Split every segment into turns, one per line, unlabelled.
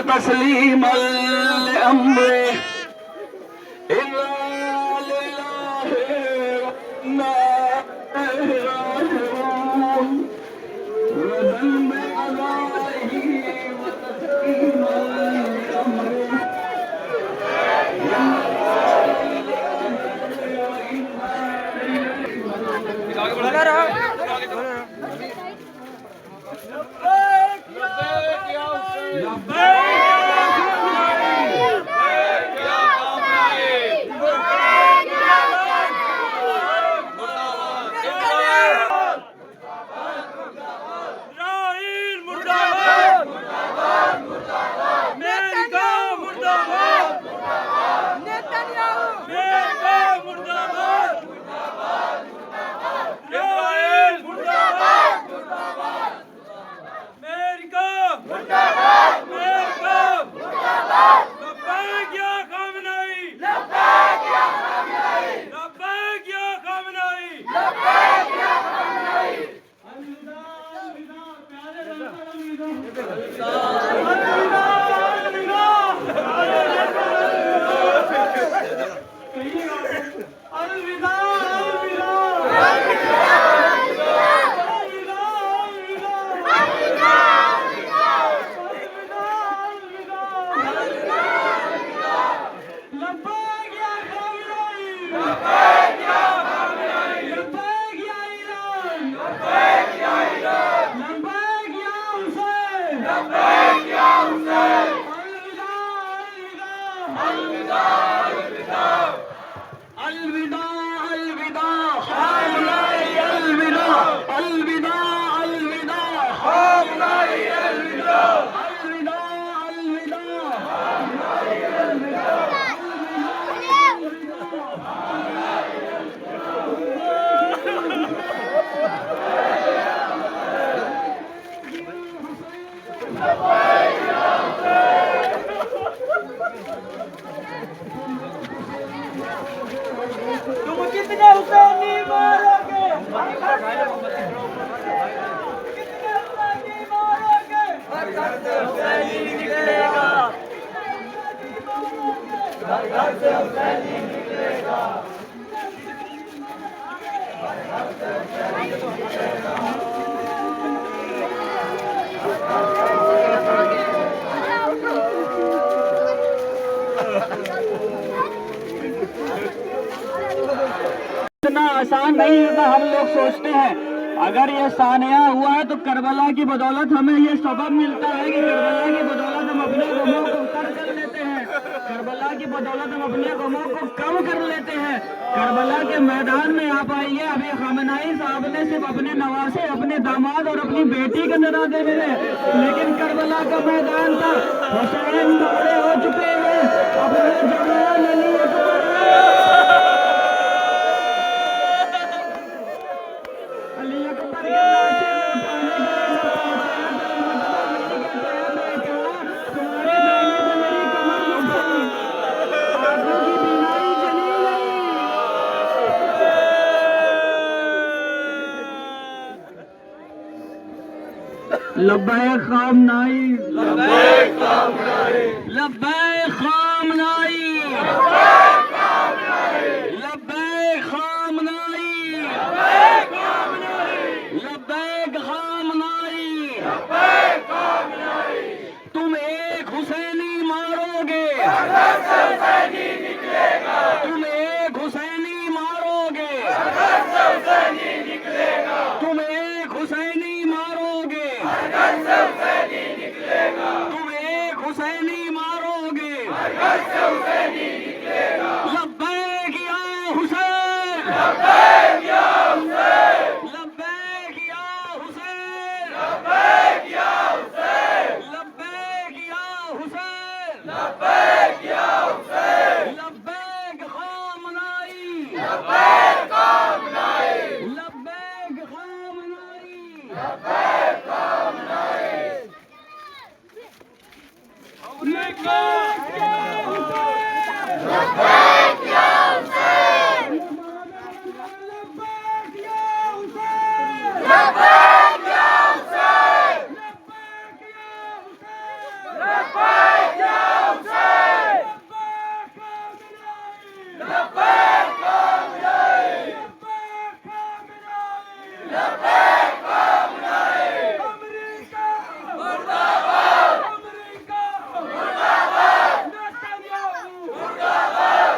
तस्लीम इतना आसान नहीं है हम लोग सोचते हैं। अगर ये सानिया हुआ है तो करबला की बदौलत हमें ये सबक मिलता है कि करबला की बदौलत हम अपने गमों को कम कर लेते हैं। करबला की बदौलत हम अपने गमों को कम कर लेते हैं। करबला के मैदान में आप आइए, अभी खamenei साहब ने सिर्फ अपने नवासे, अपने दामाद और अपनी बेटी के नजर दे रहे हैं, लेकिन करबला का मैदान था। हुसैन बड़े हो चुके हैं, अपने जवान अली अकबर लब्बैक खामनाई, लब्बैक खामनाई, लब्बैक खामनाई, लब्बैक खामनाई, लब्बैक खामनाई। तुम एक हुसैनी मारोगे, तुम एक हुसैनी मारोगे, तुम एक हुसैनी मारोगे, तुम एक हुसैनी मारोगे। लब्बैक या हुसैन, लब्बैक या हुसैन, लब्बैक या हुसैन, लब्बैक या हुसैन, लब्बैक या हुसैन, लब्बैक या हुसैन, लब्बैक खामनाई, लब्बैक खामनाई, लब्बैक खामनाई, लब्बैक खामनाई। लब्बैक या हुसैन, लब्बैक या हुसैन, लब्बैक या हुसैन, लब्बैक या हुसैन, लब्बैक या हुसैन, लब्बैक खामनाई, लब्बैक खामनाई। अमेरिका मुर्दाबाद, अमेरिका मुर्दाबाद, नेतन्याहू मुर्दाबाद,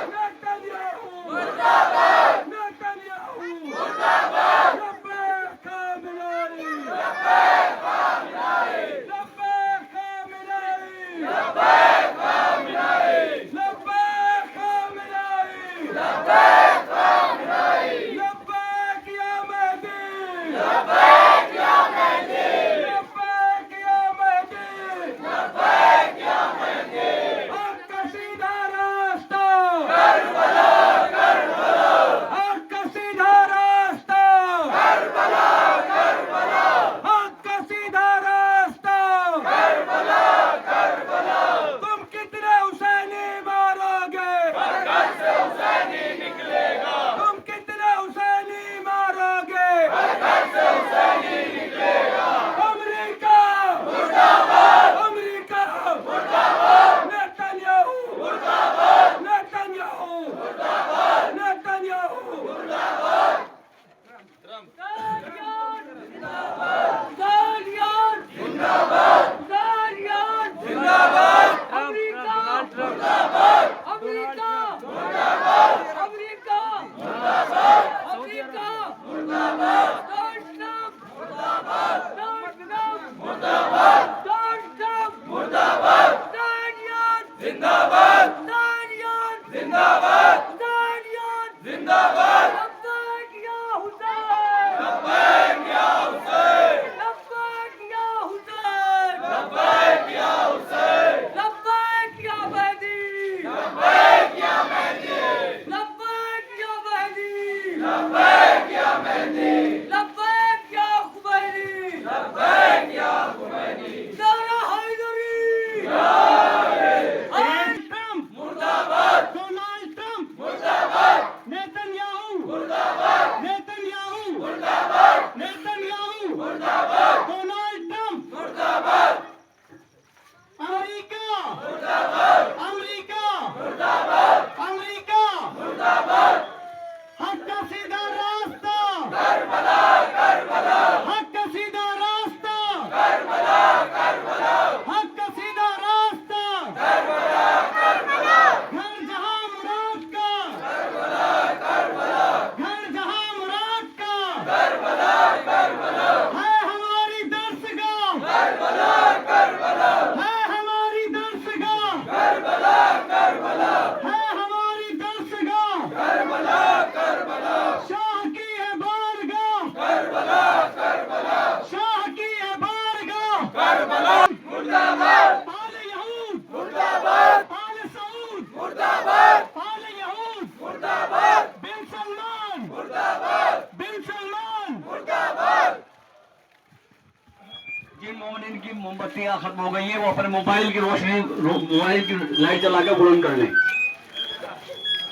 मोमिनीन की मोमबत्तियां खत्म हो गई हैं, वो अपने मोबाइल की रोशनी मोबाइल की लाइट जला के बुलंद कर लें।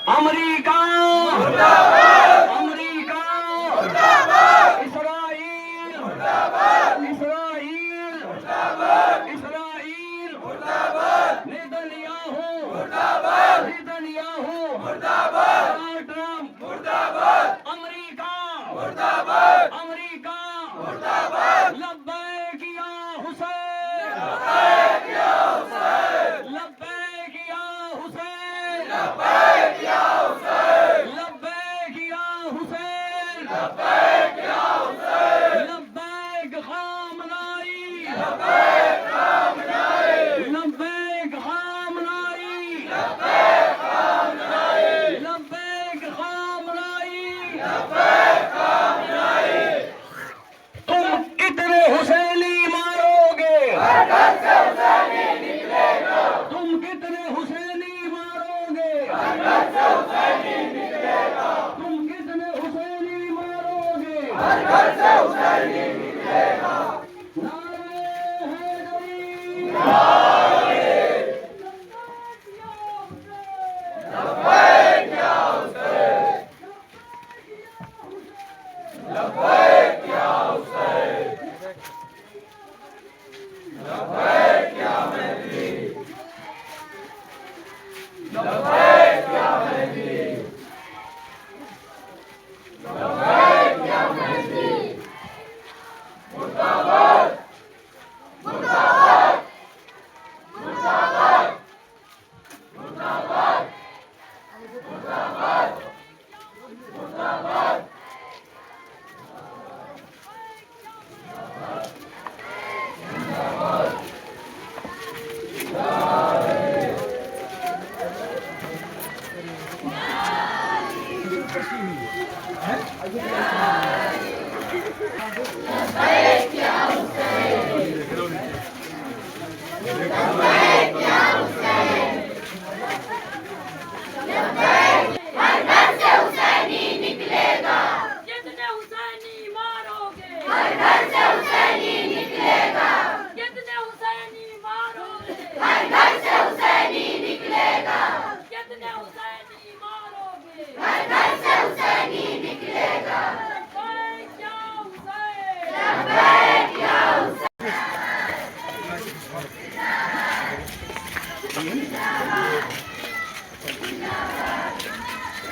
अमेरिका मुर्दाबाद, अमेरिका मुर्दाबाद, इस्राईल मुर्दाबाद, इस्राईल मुर्दाबाद, इस्राईल मुर्दाबाद, नेतन्याहू मुर्दाबाद, नेतन्याहू मुर्दाबाद, ट्रम्प मुर्दाबाद, अमेरिका मुर्दाबाद, अमेरिका मुर्दाबाद, लब्बैक या हुसैन, लब्बैक या हुसैन, लब्बैक या हुसैन, लब्बैक या हुसैन, लब्बैक या हुसैन, लब्बैक या हुसैन, लब्बैक खामनाई, लब्बैक खामनाई, लब्बैक खामनाई, लब्बैक खामनाई, लब्बैक खामनाई, लब्बैक खामनाई। तुम कितने हुसैनी मारोगे? हर घर से हुसैनी निकलेगा। तुम कितने हुसैनी मारोगे? हर घर से हुसैनी निकलेगा। तुम कितने हुसैनी मारोगे? हर घर से हुसैनी निकलेगा। नारे हैदरी, लब्बैक या हुसैन, लब्बैक या हुसैन, लब्बैक या मेहदी, लब्बैक या मेहदी, लब्बैक या मेहदी, मुर्दाबाद, मुर्दाबाद, मुर्दाबाद, मुर्दाबाद, मुर्दाबाद, मुर्दाबाद।
कितने हुसैनी मारोगे? हर घर से हुसैनी निकलेगा। कितने हुसैनी मारोगे? हर घर से हुसैनी निकलेगा। कितने हुसैनी मारोगे? हर घर से हुसैनी निकलेगा। लब्बैक या हुसैन, लब्बैक या हुसैन।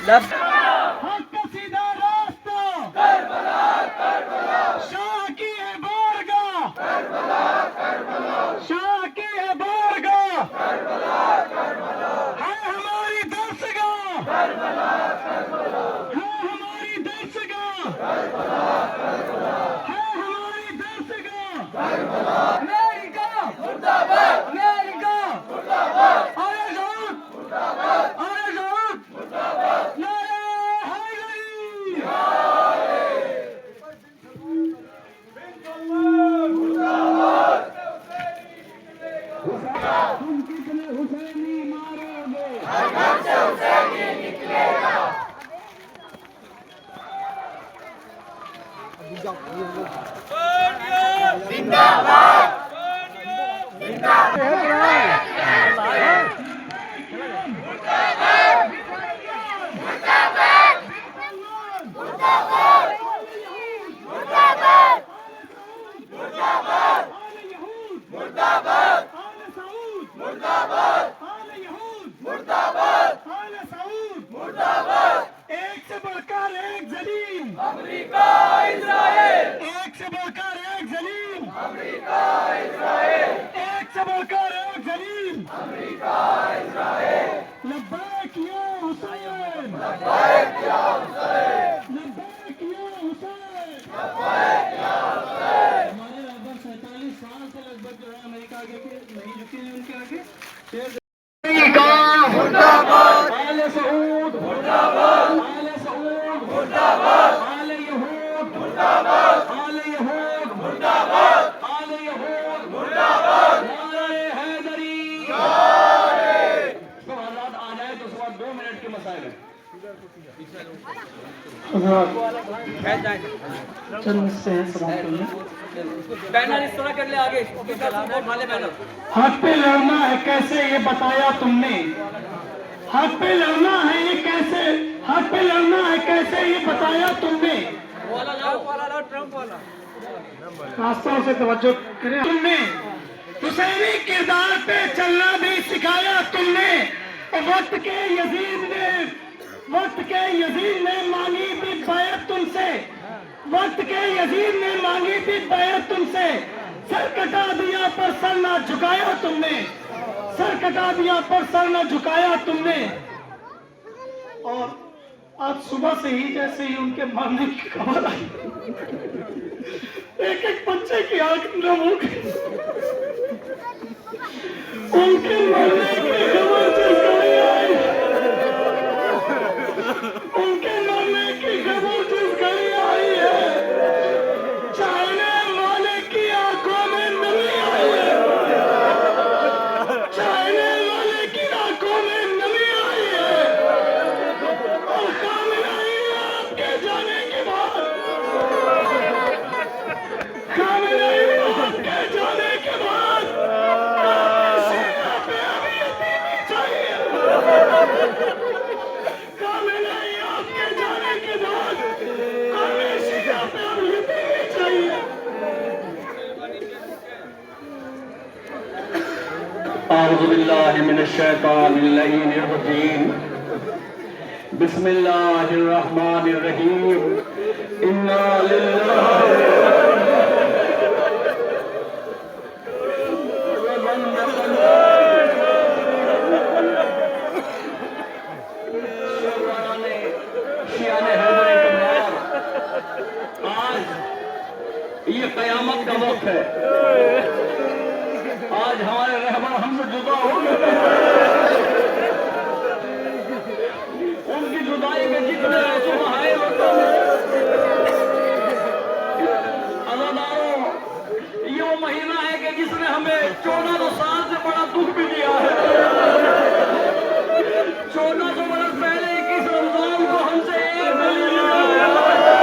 हक का सीधा रास्ता, करबला, करबला, शाह की है बारगाह, करबला, करबला, शाह की है बारगाह, करबला, करबला, है हमारी दरसगाह, करबला, करबला, है हमारी दरसगाह, करबला, करबला, है हमारी दरसगाह, करबला। अमेरिका मुर्दाबाद, अमेरिका मुर्दाबाद, अरे जरूर मुर्दाबाद, अरे जरूर मुर्दाबाद, नारे हैदरी, मुर्दाबाद। तुम कितने हुसैनी मारोगे? हर घर से हुसैनी निकलेगा। जिंदाबाद, मुर्दाबाद, मुर्दाबाद, मुर्दाबाद, मुर्दाबाद। एक से बढ़कर एक जलील, अमेरिका इजराइल, एक से बढ़कर एक जलील, अमेरिका इजराइल, एक से बढ़कर एक जलील, अमेरिका इजराइल। लब्बैक या हुसैन, लब्बैक या हुसैन, लब्बैक या हुसैन, लब्बैक या हुसैन। हमारे लगभग 47 साल से लगभग जो है अमेरिका आगे के नहीं झुके हैं उनके आगे। मुर्दाबाद, आले सऊद मुर्दाबाद, आले सऊद मुर्दाबाद, आले यहूद मुर्दाबाद, आले यहूद मुर्दाबाद, आले यहूद मुर्दाबाद, नारे हैदरी, नारे। तो हज़रात आ जाए तो उसके बाद 2 मिनट के मसाइल हैं। चंद से समाप्त हुई।
बैनर इस तरह कर ले आगे, उठा ले बैनर।
हक पे लड़ना है कैसे ये बताया तुमने, हक पे लड़ना है ये कैसे, हक पे लड़ना है कैसे ये बताया तुमने।
वाला लाओ ट्रम्प वाला।
रास्तों से तवज्जो करें। तुमने हुसैनी किरदार पे चलना भी सिखाया तुमने। वक्त के यजीद ने मांगी थी बैत तुमसे, वक्त के यजीद ने मांगी थी बैत तुमसे। सर कटा दिया पर सर ना झुकाया तुमने, सर कटा दिया पर सर ना झुकाया तुमने। और आज सुबह से ही जैसे ही उनके मरने की खबर आई, एक एक बच्चे की आंख नम हो गई। उनके मरने की खबर जिस घड़ी आई, उनके मरने की खबर जिस घड़ी आई है, चाहने वाले की आंखों में नमी आई है, चाहने वाले की आंखों में नमी आई है। और खामिनाई आपके जाने के बाद, खामिनाई आपके जाने के बाद सीना पे अभी यतीमी चाहिए। खामिनाई आपके जाने के बाद हमें सीना पे अभी यतीमी चाहिए।
अऊज़ु बिल्लाहि मिनश शैतानिर रजीम। बिस्मिल्लाहिर रहमानिर रहीम। इन्ना लिल्लाहि आज ये कयामत का वक्त है। आज हमारे रहबर हमसे जुदा हो गए। उनकी जुदाई में जितने आंसू बहाए होते हैं। अज़ादारों, ये वो महीना है कि जिसने हमें 1400 साल से बड़ा दुख भी दिया है। 1400 बरस पहले 21 रमजान को हमसे एक मिली लिया है।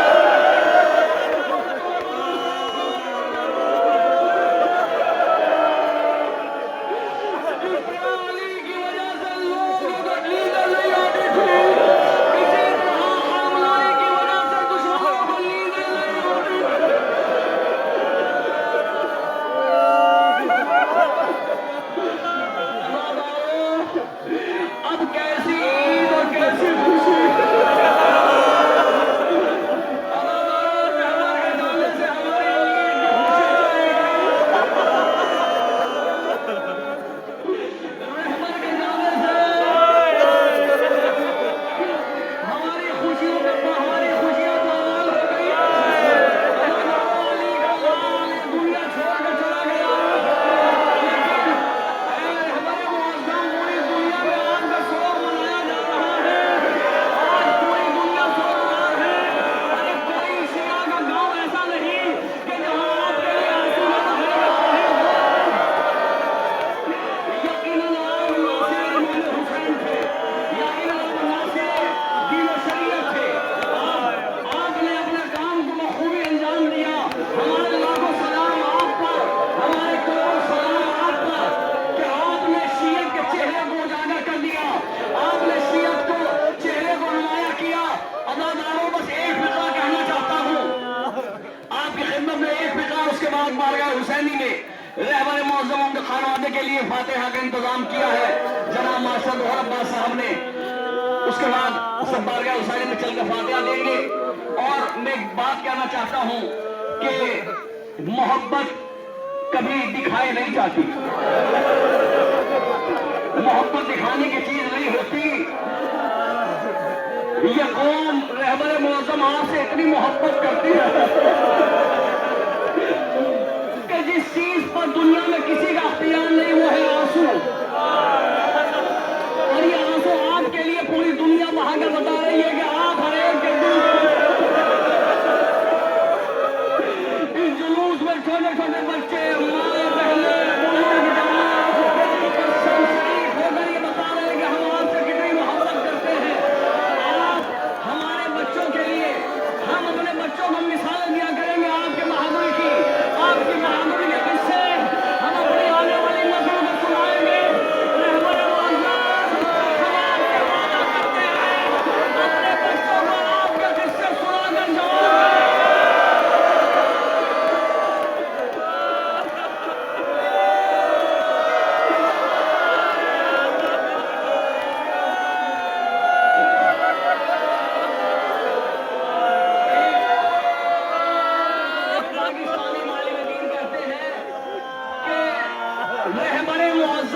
रहबर मौज़ूम के खानवादे के लिए फातिहा का इंतजाम किया है जनाब मास्टर दोहर अब्बास साहब ने। उसके बाद सब बारगाह हुसैनी में चलकर फातिहा देंगे। और मैं एक बात कहना चाहता हूं कि मोहब्बत कभी दिखाई नहीं जाती, मोहब्बत दिखाने की चीज नहीं होती। ये कौम रहबर मौज़ूम आपसे इतनी मोहब्बत करती है कि जिस चीज पर दुनिया में किसी का अख्तियार नहीं वो है आंसू। और ये आंसू आपके लिए पूरी दुनिया बहाकर बता रही है कि आप हर एक के दिल इस जुलूस में छोटे छोटे बच्चे, माए, बहने, बुजुर्ग, जवान सब शरीक होकर ये बता रहे हैं कि हम आपसे कितनी मोहब्बत करते हैं। आप हमारे बच्चों के लिए, हम अपने बच्चों को मिसाल दिया करेंगे आपके बहादुरी की,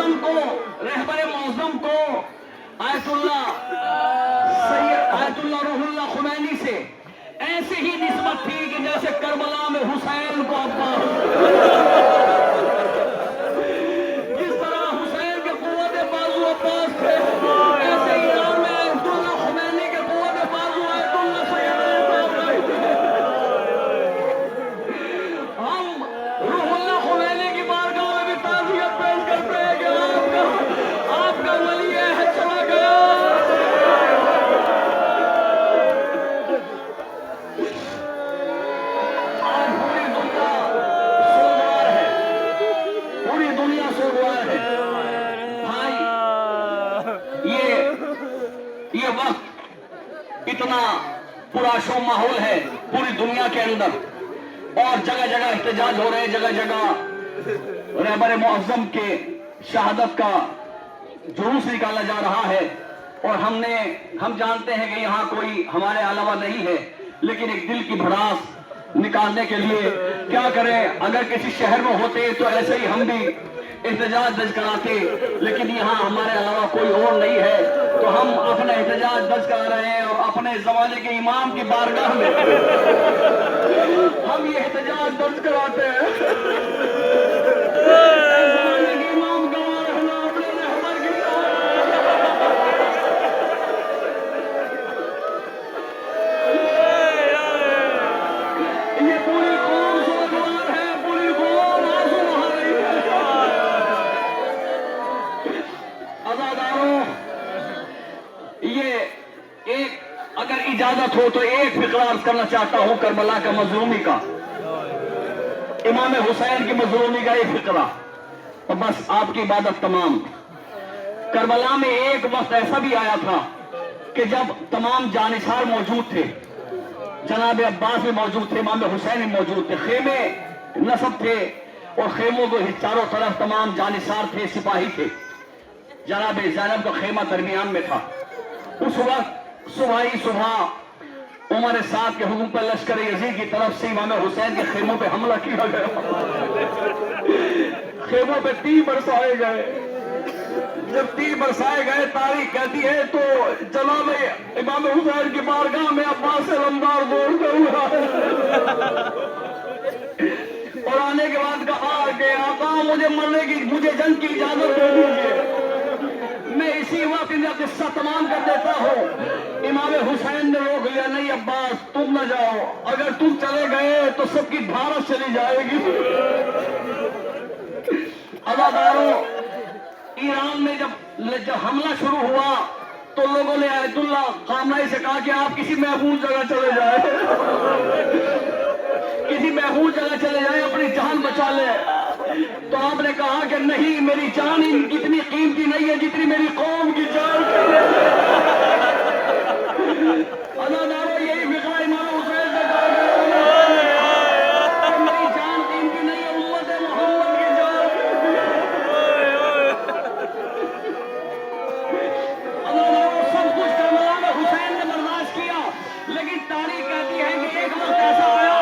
मौज़म को, रहबर मौज़म को आयतुल्लाह सैयद आयतुल्लाह रूहुल्लाह खुमैनी से ऐसे ही निस्बत थी कि जैसे करबला में हुसैन को अब्बास, जिस तरह हुसैन के कुव्वत बाजू अब्बास थे, ऐसे ईरान में आयतुल्लाह खुमैनी के कुव्वत बाजू आयतुल्लाह सैयद अली थे। हम रूहुल्लाह खुमैनी की बारगाह में भी ताज़ियत पेश करते हैं कि आपका वली है चला गया। पूरी दुनिया सोगवार है भाई। ये वक्त इतना पुराशो माहौल है पूरी दुनिया के अंदर, और जगह जगह एहतजाज हो रहे हैं, जगह जगह रहबर मुअज़्ज़म के शहादत का जुलूस निकाला जा रहा है। और हम जानते हैं कि यहाँ कोई हमारे अलावा नहीं है, लेकिन एक दिल की भड़ास निकालने के लिए क्या करें। अगर किसी शहर में होते तो ऐसे ही हम भी एहतजाज दर्ज कराते, लेकिन यहाँ हमारे अलावा कोई और नहीं है, तो हम अपना एहतजाज दर्ज करा रहे हैं। और अपने जमाने के इमाम की बारगाह में हम ये एहतजाज दर्ज कराते हैं। जमाने के इमाम गवाह रहना अपने रहबर की ये पूरी कौम सोगवार है, पूरी कौम आंसू बहा रही है। अज़ादारों, ये एक अगर इजाजत हो तो एक फिक्रा अर्ज करना चाहता हूं करबला का मजलूमी का, इमाम हुसैन की मजलूमी का एक फिक्रा, और बस आपकी इबादत तमाम। करबला में एक वक्त ऐसा भी आया था कि जब तमाम जानिसार मौजूद थे, जनाब अब्बास भी मौजूद थे, इमाम हुसैन भी मौजूद थे, खेमे नसब थे, और खेमों को चारों तरफ तमाम जानिसार थे, सिपाही थे। जनाब ज़ैनब का खेमा दरमियान में था। उस वक्त सुबह ही सुबह उमर साद के हुक्म पर लश्कर यजीद की तरफ से इमाम हुसैन के खेमों पे हमला किया गया। खेमों पे तीर बरसाए गए। जब तीर बरसाए गए, तारीख कहती है तो जनाब इमाम हुसैन की बारगाह में अब्बास से लंबार दौड़ता हुआ और आने के बाद कहा कि आका मुझे जंग की इजाजत दे दीजिए। मैं इसी वक्त इनका किस्सा तमाम कर देता हूँ। इमाम हुसैन ने रोक लिया, नहीं अब्बास तुम न जाओ, अगर तुम चले गए तो सबकी भारत चली जाएगी। अज़ादारों, ईरान में जब हमला शुरू हुआ तो लोगों ने आयतुल्लाह खामनाई से कहा कि आप किसी महफूज जगह चले जाए, किसी महफूज जगह चले जाए, अपनी जान बचा ले। तो आपने कहा कि नहीं, मेरी जान इतनी कीमती नहीं है जितनी मेरी कौम की जान है। अज़ादारों, यही फिक्रा इमाम हुसैन से कहा गया, मेरी जान कीमती नहीं है, उम्मत मोहम्मद की जान। अज़ादारों, सब कुछ करबला में हुसैन ने बर्दाश्त किया, लेकिन तारीख कहती है कि एक वक्त ऐसा आया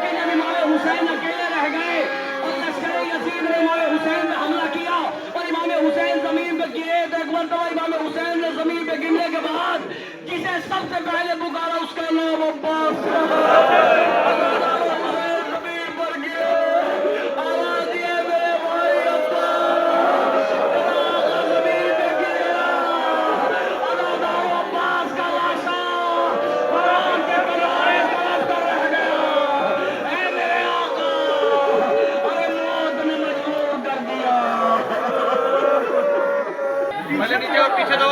कि जब इमाम हुसैन अकेले रह गए और लश्कर यजीद ने इमाम हुसैन पे हमला किया और इमाम हुसैन जमीन पे गिरे, तो एक मरतबा इमाम हुसैन ने जमीन पे गिरने के बाद जिसे सबसे पहले पुकारा उसका नाम अब्बास। जमीन पर गिरे, आवाज दिए मेरे भाई अब्बास, जमीन पे गिरा। अब्बास का लाशा कुरान के किनारे तरफ कर रह गया। ऐ मेरे आका, अरे मौत ने मजबूर कर दिया।
पहले नीचे और पीछे दो।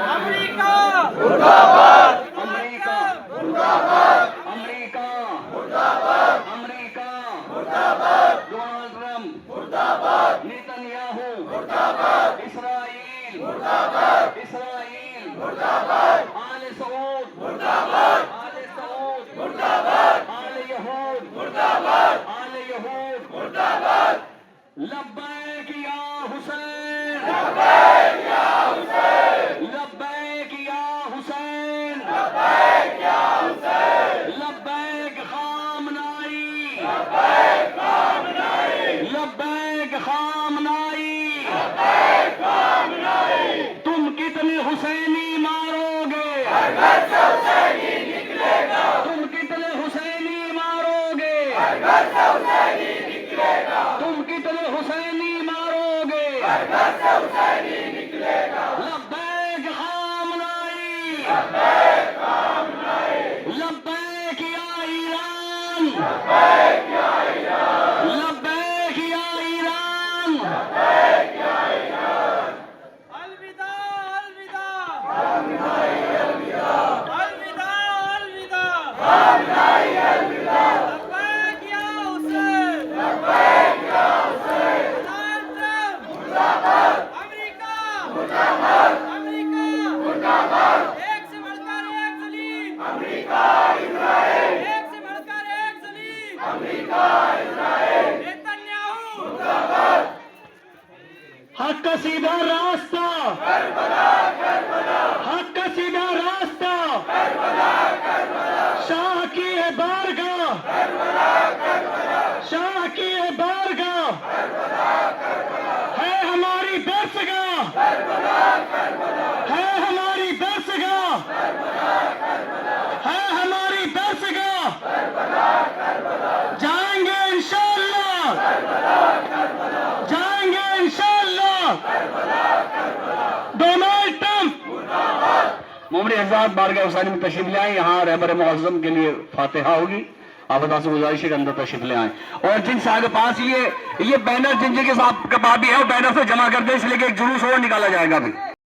अमेरिका
मुर्दाबाद, अमेरिका मुर्दाबाद, अमेरिका मुर्दाबाद, अमेरिका मुर्दाबाद, डोनाल्ड ट्रंप मुर्दाबाद, नेतन्याहू मुर्दाबाद, इस्राईल मुर्दाबाद, इस्राईल मुर्दाबाद, आले सऊद मुर्दाबाद, आले सऊद मुर्दाबाद, आले यहूद मुर्दाबाद, आले यहूद मुर्दाबाद। लब्बैक या हुसैन, लब्बैक या हुसैन, लब्बैक या हुसैन, लब्बैक या हुसैन, लब्बैक खामनाई, लब्बैक खामनाई, लब्बैक खामनाई, लब्बैक तुम कितने हुसैनी मारोगे, तुम कितने हुसैनी मारोगे, लब्बैक खामनाई, लब्बैक या ईरान, लब्बैक या ईरान।
अलविदा अलविदा अलविदा अलविदा लब्बैक या हुसैन, लब्बैक या हुसैन। अमेरिका मुर्दाबाद, अमेरिका मुर्दाबाद। एक से बढ़कर एक जलील, अमेरिका इजराइल। एक से बढ़कर एक जलील, अमेरिका इजराइल। नेतन्याहू मुर्दाबाद।
हक का सीधा रास्ता, हक का सीधा रास्ता, शाह की है बारगाह, शाह की है बारगाह, है हमारी दरसगाह, है हमारी दरसगाह, है हमारी दरसगाह। जाएंगे इंशाअल्लाह, जाएंगे इंशाअल्लाह। डोनाल्ड ट्रंप
मोमरी हज़रात बारगाह हुसैनी में तशरीफ ले आए। यहाँ रहबर मुअज़्ज़म के लिए फातिहा होगी। आप अदा से गुजारिश है कि अंदर तशरीफ ले आए। और जिन साहब के पास ये बैनर जिन के साथ का भी है वो बैनर से जमा कर दे, इसलिए कि एक जुलूस और निकाला जाएगा अभी।